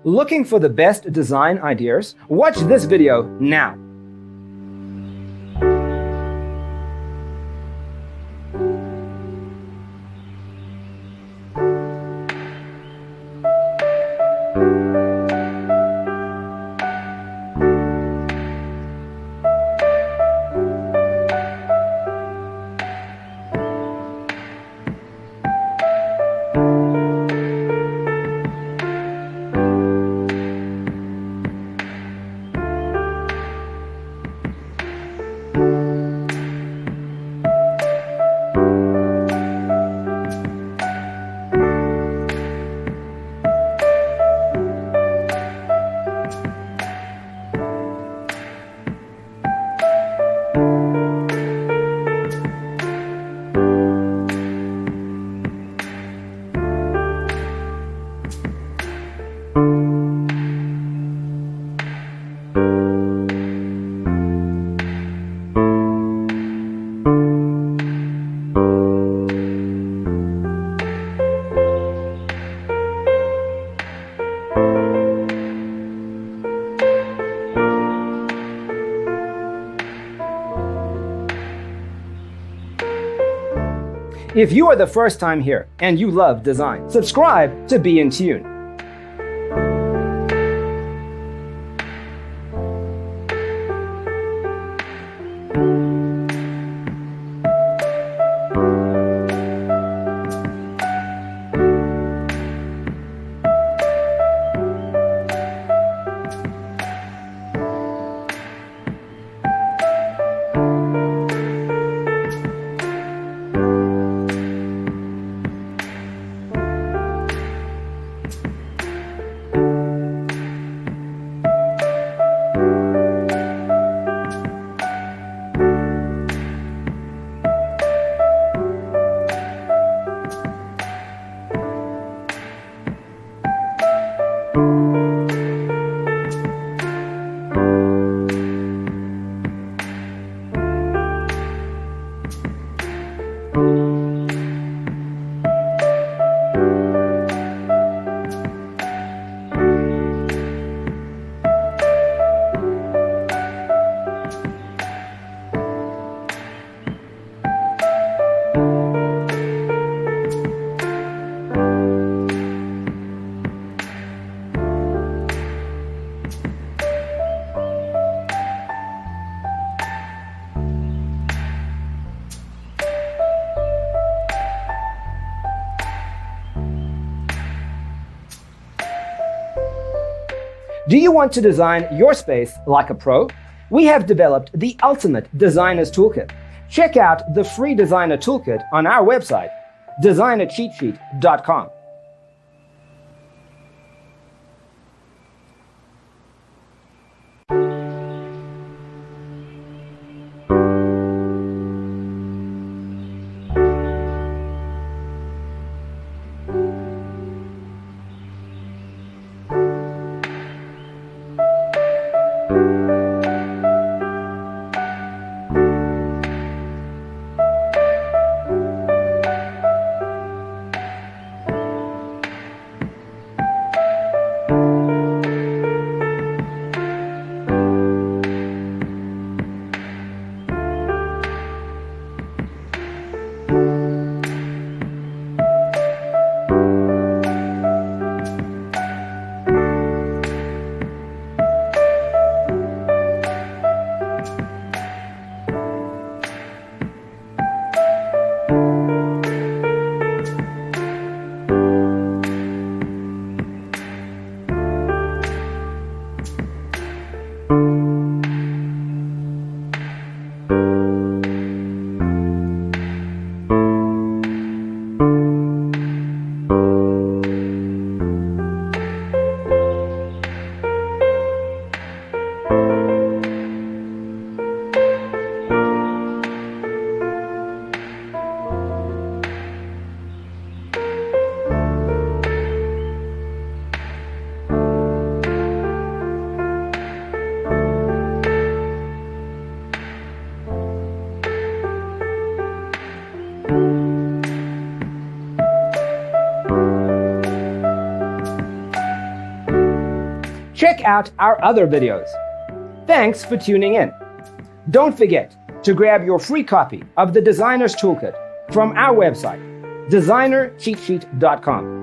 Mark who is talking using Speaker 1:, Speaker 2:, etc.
Speaker 1: Looking for the best design ideas? Watch this video now. If you are the first time here and you love design, subscribe to Be in Tune. Do you want to design your space like a pro? We have developed the ultimate designer's toolkit. Check out the free designer toolkit on our website, designercheatsheet.com. check out our other videos. Thanks for tuning in. Don't forget to grab your free copy of the Designer's Toolkit from our website, designercheatsheet.com.